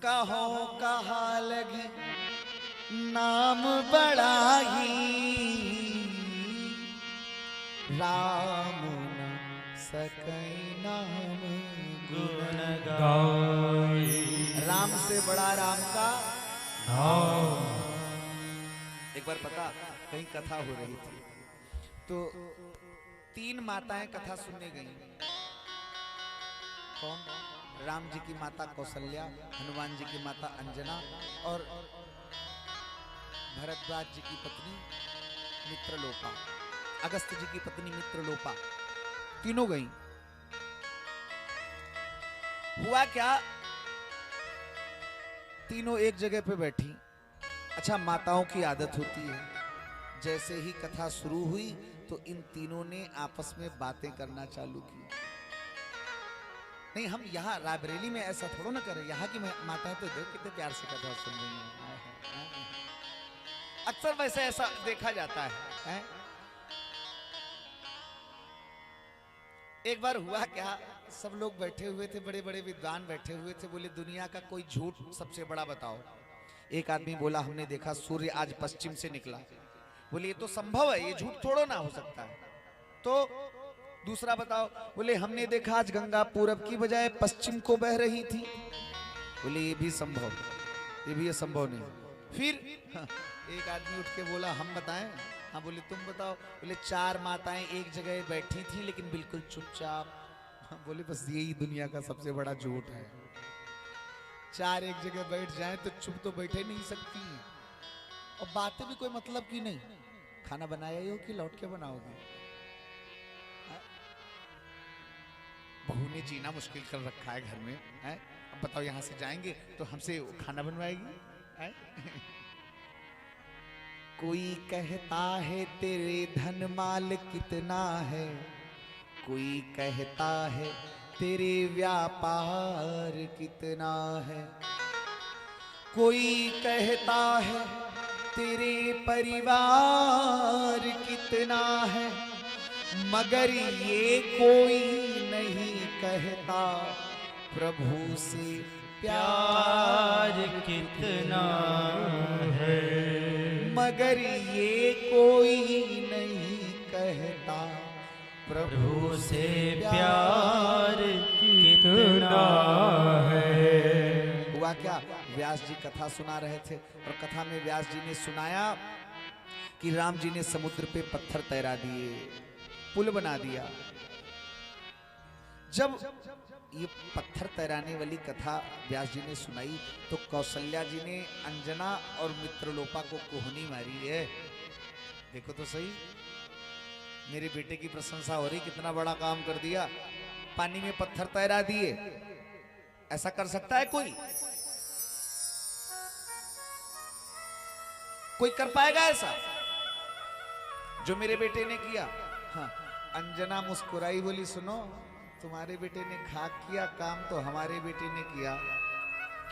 कहो कहा लगी नाम बड़ा ही राम न सकई नाम गुण गाए। राम से बड़ा राम का एक बार पता कहीं कथा हो रही थी तो 3 माताएं कथा सुनने गई। कौन? राम जी की माता कौशल्या, हनुमान जी की माता अंजना और भरद्वाज जी की पत्नी मित्रलोपा, अगस्त जी की पत्नी मित्रलोपा, तीनों गई। हुआ क्या, तीनों एक जगह पे बैठी। अच्छा, माताओं की आदत होती है, जैसे ही कथा शुरू हुई तो इन तीनों ने आपस में बातें करना चालू की। नहीं, हम यहाँ रायबरेली में ऐसा थोड़ा ना करें। यहाँ की माताएं तो देखो कितने प्यार से कथा सुन रही हैं। अक्सर वैसे ऐसा देखा जाता है? एक बार हुआ क्या, सब लोग बैठे हुए थे, बड़े बड़े विद्वान बैठे हुए थे। बोले दुनिया का कोई झूठ सबसे बड़ा बताओ। एक आदमी बोला हमने देखा सूर्य आज पश्चिम से निकला। बोले ये तो संभव है, ये झूठ थोड़ा ना हो सकता है। तो दूसरा बताओ। बोले हमने देखा आज गंगा पूरब की बजाय पश्चिम को बह रही थी। बोले ये भी संभव, ये भी असंभव नहीं। फिर एक आदमी उठ के बोला हम बताएं। हाँ, बोले तुम बताओ। बोले 4 माताएं एक जगह बैठी थी लेकिन बिल्कुल चुपचाप। बोले बस यही दुनिया का सबसे बड़ा झूठ है। 4 एक जगह बैठ जाएं तो चुप तो बैठे नहीं सकती और बातें भी कोई मतलब की नहीं। खाना बनाया ही हो कि लौट के बनाओगे? बहू ने जीना मुश्किल कर रखा है घर में है। अब बताओ यहाँ से जाएंगे तो हमसे खाना बनवाएगी है? कोई कहता है तेरे धन माल कितना है, कोई कहता है तेरे व्यापार कितना है, कोई कहता है तेरे परिवार कितना है, मगर ये कोई नहीं कहता प्रभु से प्यार कितना है। मगर ये कोई नहीं कहता प्रभु से प्यार कितना है। हुआ क्या, व्यास जी कथा सुना रहे थे और कथा में व्यास जी ने सुनाया कि राम जी ने समुद्र पे पत्थर तैरा दिए, पुल बना दिया। जब ये पत्थर तैराने वाली कथा व्यास जी ने सुनाई तो कौशल्या जी ने अंजना और मित्रलोपा को कोहनी मारी है। देखो तो सही, मेरे बेटे की प्रशंसा हो रही, कितना बड़ा काम कर दिया, पानी में पत्थर तैरा दिए। ऐसा कर सकता है कोई? कोई कर पाएगा ऐसा जो मेरे बेटे ने किया? हाँ, अंजना मुस्कुराई, बोली सुनो तुम्हारे बेटे ने खाक किया काम तो हमारे बेटे ने किया।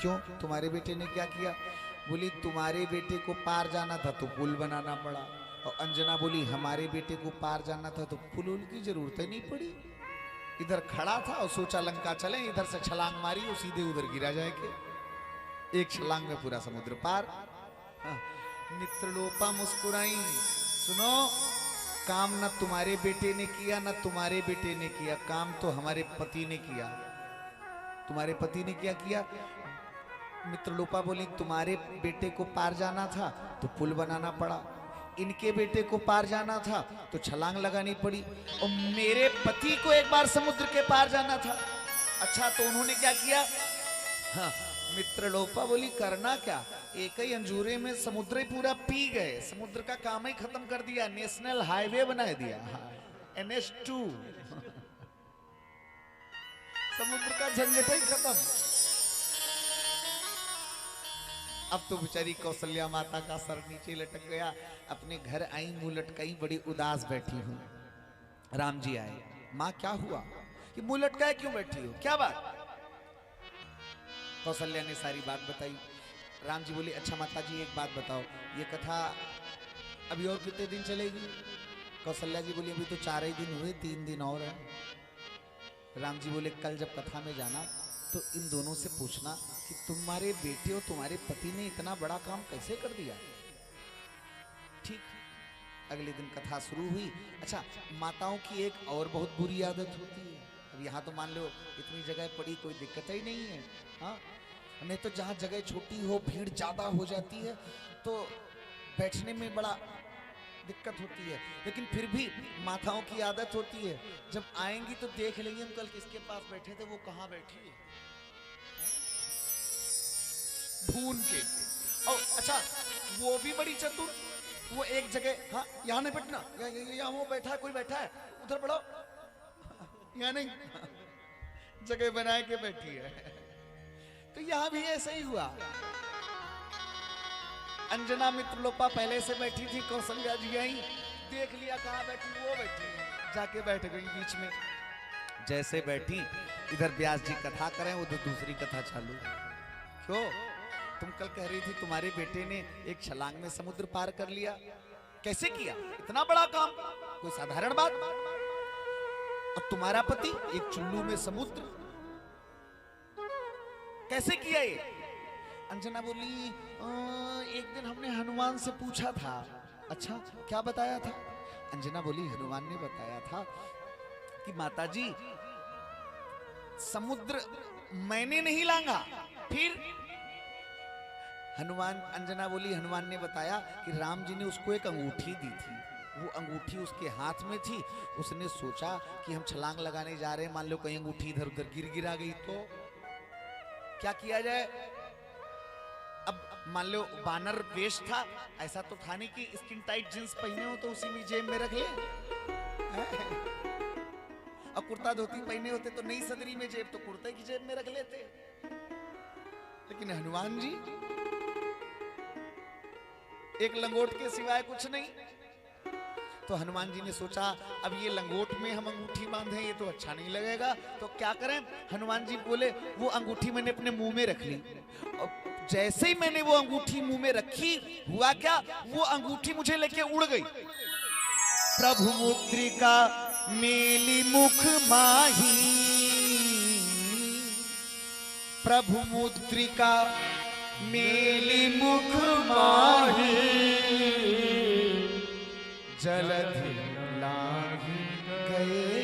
क्यों, तुम्हारे बेटे ने क्या किया? बोली तुम्हारे बेटे को पार जाना था तो पुल बनाना पड़ा। और अंजना बोली हमारे बेटे को पार जाना था तो पुल की जरूरत ही नहीं पड़ी। इधर खड़ा था और सोचा लंका चले, इधर से छलांग मारी और सीधे उधर गिरा जाएगा। एक छलांग में पूरा समुद्र पार। मित्रलोपा मुस्कुराई, सुनो काम न तुम्हारे बेटे ने किया न तुम्हारे बेटे ने किया, काम तो हमारे पति ने किया। तुम्हारे पति ने क्या किया? मित्रलोपा बोली तुम्हारे बेटे को पार जाना था तो पुल बनाना पड़ा, इनके बेटे को पार जाना था तो छलांग लगानी पड़ी, और मेरे पति को एक बार समुद्र के पार जाना था। अच्छा, तो उन्होंने क्या किया? हाँ, मित्रलोपा बोली करना क्या, एक ही अंजूरे में समुद्र ही पूरा पी गए, समुद्र का काम ही खत्म कर दिया, नेशनल हाईवे बना दिया, NH2 समुद्र का झंझट ही खत्म। अब तो बेचारी कौशल्या माता का सर नीचे लटक गया, अपने घर आई मुंह लटकाई, बड़ी उदास बैठी हूं। राम जी आए, माँ क्या हुआ, कि मुंह लटकाए क्यों बैठी हो, क्या बात? कौशल्या ने सारी बात बताई। राम जी बोले अच्छा माता जी एक बात बताओ, ये कथा अभी और कितने दिन चलेगी? कौशल्या जी बोली अभी तो 4 ही दिन हुए, 3 दिन और है। राम जी बोले कल जब कथा में जाना तो इन दोनों से पूछना कि तुम्हारे बेटे और तुम्हारे पति ने इतना बड़ा काम कैसे कर दिया। ठीक, अगले दिन कथा शुरू हुई। अच्छा, माताओं की एक और बहुत बुरी आदत होती है। अब यहाँ तो मान लो इतनी जगह पड़ी, कोई दिक्कत ही नहीं है, हाँ, नहीं तो जहाँ जगह छोटी हो भीड़ ज्यादा हो जाती है तो बैठने में बड़ा दिक्कत होती है। लेकिन फिर भी माताओं की आदत होती है, जब आएंगी तो देख लेंगे हम कल किसके पास बैठे थे, वो कहाँ बैठी है, ढूंढ के। और अच्छा, वो भी बड़ी चतुर, वो एक जगह, हाँ यहाँ नहीं बैठना, यहाँ वो बैठा है, कोई बैठा है उधर बढ़ो, यहाँ नहीं, जगह बना के बैठी है। तो यहाँ भी ऐसा ही हुआ। अंजना मित्रलोपा पहले से बैठी थी, कौशल्या जी आई, देख लिया कहाँ बैठी, वो बैठी, जाके बैठ गई बीच में। जैसे बैठी, इधर व्यास जी कथा करें, उधर दूसरी कथा चालू। क्यों? तुम कल कह रही थी तुम्हारे बेटे ने एक छलांग में समुद्र पार कर लिया, कैसे किया, इतना बड़ा काम, कोई साधारण बात। और तुम्हारा पति एक चुल्लू में समुद्र, कैसे किया ये? अंजना बोली, एक दिन हमने हनुमान से पूछा था। अच्छा, क्या बताया था? अंजना बोली, हनुमान ने बताया था कि माताजी समुद्र मैंने नहीं लांगा। फिर हनुमान, अंजना बोली, हनुमान ने बताया कि राम जी ने उसको एक अंगूठी दी थी, वो अंगूठी उसके हाथ में थी, उसने सोचा कि हम छलांग लगाने जा रहे हैं, मान लो कहीं अंगूठी इधर उधर गिरा गई तो क्या किया जाए। अब मान लो बानर वेश था, ऐसा तो था नहीं कि स्किन टाइट जींस पहने हो तो उसी में जेब में रख ले, और कुर्ता धोती पहने होते तो नई सदरी में जेब, तो कुर्ते की जेब में रख लेते। लेकिन हनुमान जी एक लंगोट के सिवाय कुछ नहीं। तो हनुमान जी ने सोचा अब ये लंगोट में हम अंगूठी बांधे ये तो अच्छा नहीं लगेगा, तो क्या करें। हनुमान जी बोले, वो अंगूठी मैंने अपने मुंह में रख ली। और जैसे ही मैंने वो अंगूठी मुंह में रखी, हुआ क्या, वो अंगूठी मुझे लेके उड़ गई। प्रभु मुद्रिका मेली मुख माही, प्रभु मुद्रिका मेली मुख माही, जलधि लांघि गए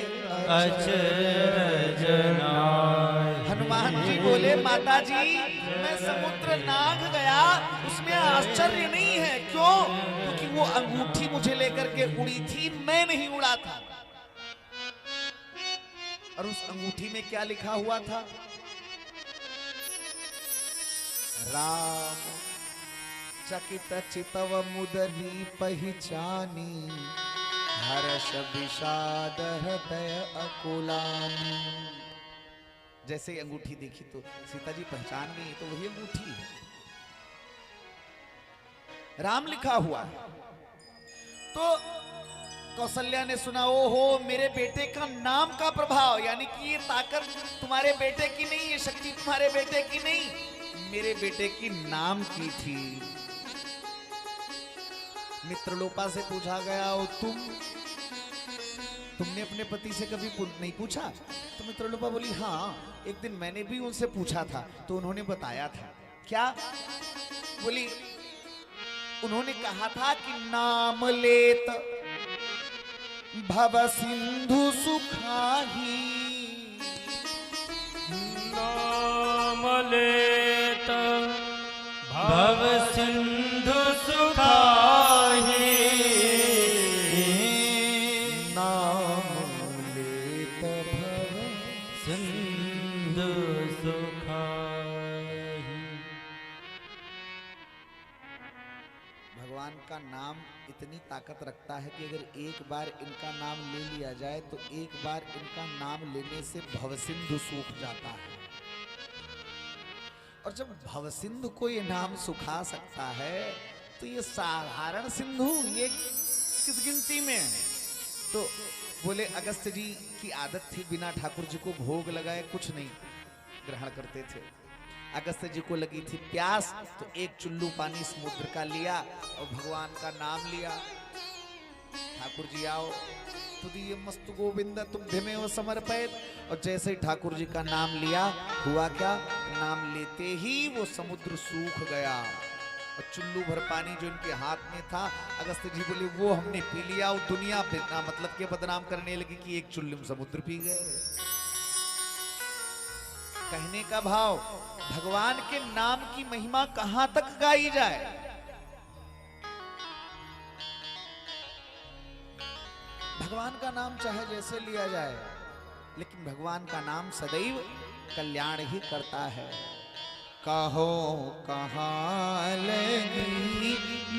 अचरज नाहि। हनुमान जी बोले, माता जी मैं समुद्र नाग गया, उसमें आश्चर्य नहीं है। क्यों? क्योंकि वो अंगूठी मुझे लेकर के उड़ी थी, मैं नहीं उड़ा था। और उस अंगूठी में क्या लिखा हुआ था? राम चकित चितव मुदरी पहचानी, हर्ष विषाद हृदय अकुलानी। जैसे ही अंगूठी देखी तो सीता जी पहचान गई, तो वही अंगूठी है, राम लिखा हुआ है। तो कौशल्या ने सुना, ओहो मेरे बेटे का नाम का प्रभाव, यानी कि ये ताकत तुम्हारे बेटे की नहीं, ये शक्ति तुम्हारे बेटे की नहीं, मेरे बेटे की नाम की थी। मित्रलोपा से पूछा गया, और तुमने अपने पति से कभी नहीं पूछा? तो मित्रलोपा बोली, हाँ एक दिन मैंने भी उनसे पूछा था, तो उन्होंने बताया था। क्या? बोली, उन्होंने कहा था कि नाम लेत भव सिंधु सुखाही, नाम लेत भव सिंधु सुखाही, नाम लेत भव सिंधु सुखाही। भगवान का नाम इतनी ताकत रखता है कि अगर एक बार इनका नाम ले लिया जाए तो एक बार इनका नाम लेने से भवसिंधु सूख जाता है। और जब भवसिंधु को ये नाम सुखा सकता है तो ये साधारण सिंधु ये किस गिनती में है? तो बोले, अगस्त जी की आदत थी बिना ठाकुर जी को भोग लगाए कुछ नहीं ग्रहण करते थे। अगस्त जी को लगी थी प्यास, तो एक चुल्लू पानी समुद्र का लिया और भगवान का नाम लिया, ठाकुर जी आओ तुदीय मस्तु गोविंद तुम धिमेव समर्पित। और जैसे ही ठाकुर जी का नाम लिया, हुआ क्या, नाम लेते ही वो समुद्र सूख गया और चुल्लू भर पानी जो इनके हाथ में था, अगस्त्य जी बोले वो हमने पी लिया। और दुनिया बिना मतलब के बदनाम करने लगी कि एक चुल्लू में समुद्र पी गए। कहने का भाव, भगवान के नाम की महिमा कहां तक गाई जाए। भगवान का नाम चाहे जैसे लिया जाए, लेकिन भगवान का नाम सदैव कल्याण ही करता है। कहो कहाँ लगी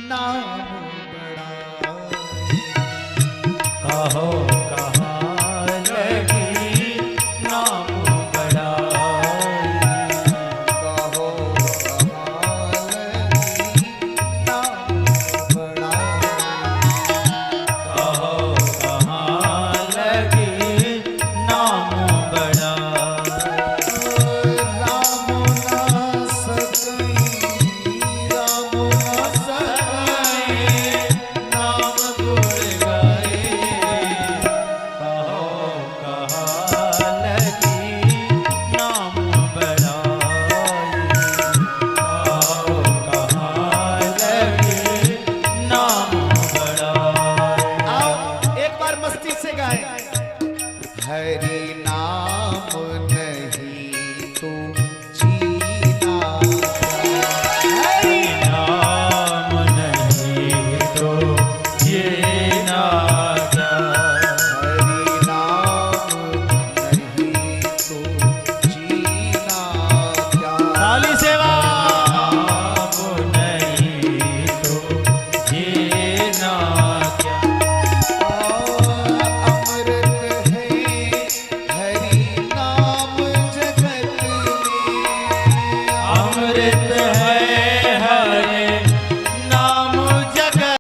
नाम बड़ा, कहो